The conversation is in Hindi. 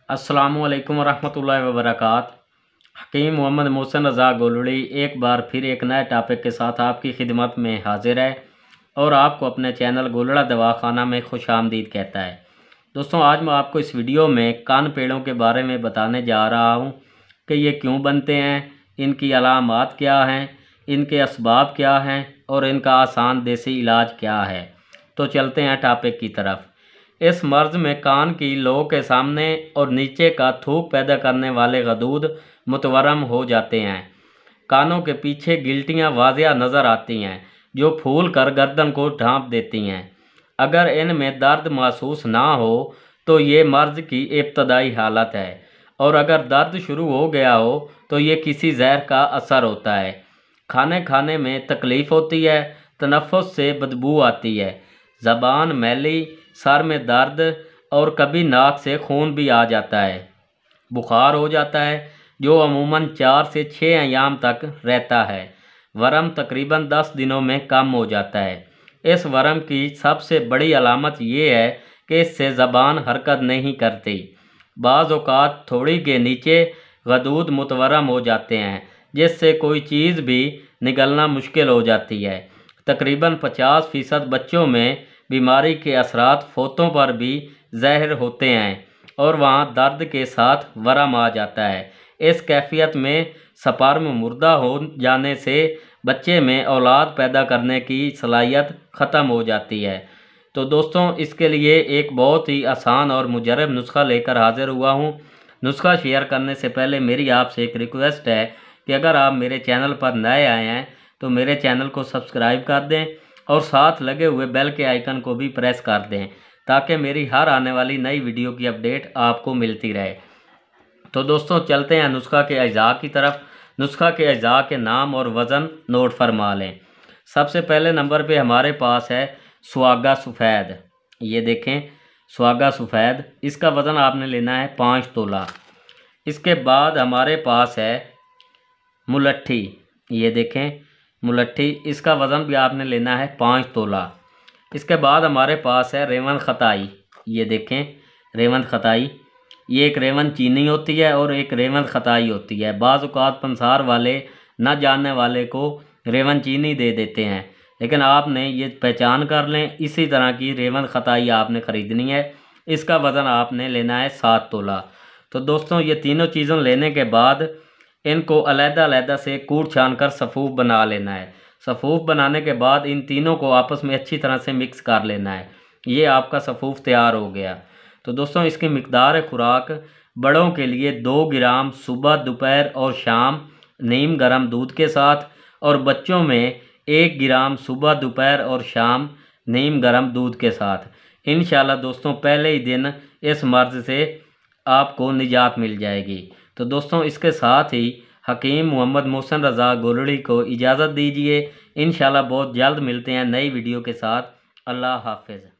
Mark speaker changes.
Speaker 1: अस्सलामुअलैकुम वरहमतुल्लाहि वबरकात। हकीम मोहम्मद मोहसिन रज़ा गोलड़ी एक बार फिर एक नए टॉपिक के साथ आपकी खिदमत में हाजिर है और आपको अपने चैनल गोलड़ा दवाखाना में खुश आमदीद कहता है। दोस्तों, आज मैं आपको इस वीडियो में कान पेड़ों के बारे में बताने जा रहा हूँ कि ये क्यों बनते हैं, इनकी अलामात क्या हैं, इनके असबाब क्या हैं और इनका आसान देसी इलाज क्या है। तो चलते हैं टॉपिक की तरफ। इस मर्ज़ में कान की लो के सामने और नीचे का थूक पैदा करने वाले गदूद मुतवरम हो जाते हैं। कानों के पीछे गिल्टियाँ वाज़िया नज़र आती हैं जो फूल कर गर्दन को ढांप देती हैं। अगर इनमें दर्द महसूस ना हो तो ये मर्ज़ की इब्तदाई हालत है, और अगर दर्द शुरू हो गया हो तो ये किसी जहर का असर होता है। खाने खाने में तकलीफ़ होती है, तनफ़ुस से बदबू आती है, ज़बान मैली, सर में दर्द और कभी नाक से खून भी आ जाता है। बुखार हो जाता है जो अमूमन 4 से 6 अयाम तक रहता है। वरम तकरीबन 10 दिनों में कम हो जाता है। इस वरम की सबसे बड़ी अलामत ये है कि इससे ज़बान हरकत नहीं करती। बाज़ औक़ात थोड़ी के नीचे गदूद मुतवरम हो जाते हैं जिससे कोई चीज़ भी निगलना मुश्किल हो जाती है। तकरीबन 50% बच्चों में बीमारी के असरात फोतों पर भी ज़ाहिर होते हैं और वहाँ दर्द के साथ वरम आ जाता है। इस कैफियत में स्पर्म मुर्दा हो जाने से बच्चे में औलाद पैदा करने की सलाहियत ख़त्म हो जाती है। तो दोस्तों, इसके लिए एक बहुत ही आसान और मुजरब नुस्खा लेकर हाज़िर हुआ हूँ। नुस्खा शेयर करने से पहले मेरी आपसे एक रिक्वेस्ट है कि अगर आप मेरे चैनल पर नए आए हैं तो मेरे चैनल को सब्सक्राइब कर दें और साथ लगे हुए बेल के आइकन को भी प्रेस कर दें ताकि मेरी हर आने वाली नई वीडियो की अपडेट आपको मिलती रहे। तो दोस्तों, चलते हैं नुस्खा के अज्जा की तरफ। नुस्खा के अज्जा के नाम और वज़न नोट फरमा लें। सबसे पहले नंबर पे हमारे पास है सुहागा सफ़ेद। ये देखें, सुहागा सफ़ेद, इसका वज़न आपने लेना है 5 तोला। इसके बाद हमारे पास है मुलट्ठी। ये देखें मुलट्ठी, इसका वज़न भी आपने लेना है 5 तोला। इसके बाद हमारे पास है रेवन खताई। ये देखें रेवन खताई, ये एक रेवन चीनी होती है और एक रेवन खताई होती है। बाज़ औक़ात पंसार वाले न जानने वाले को रेवन चीनी दे देते हैं, लेकिन आपने ये पहचान कर लें, इसी तरह की रेवन खताई आपने ख़रीदनी है। इसका वज़न आपने लेना है 7 तोला। तो दोस्तों, ये तीनों चीज़ों लेने के बाद इनको अलहदा से कूट छान कर सफ़ूफ बना लेना है। सफ़ूफ बनाने के बाद इन तीनों को आपस में अच्छी तरह से मिक्स कर लेना है। ये आपका सफ़ूफ तैयार हो गया। तो दोस्तों, इसकी मिकदार खुराक बड़ों के लिए 2 ग्राम सुबह, दोपहर और शाम नीम गर्म दूध के साथ, और बच्चों में 1 ग्राम सुबह, दोपहर और शाम नीम गर्म दूध के साथ। इंशाल्लाह दोस्तों, पहले ही दिन इस मर्ज़ से आपको निजात मिल जाएगी। तो दोस्तों, इसके साथ ही हकीम मोहम्मद मोहसिन रज़ा गोलड़ी को इजाज़त दीजिए। इंशाल्लाह बहुत जल्द मिलते हैं नई वीडियो के साथ। अल्लाह हाफ़िज़।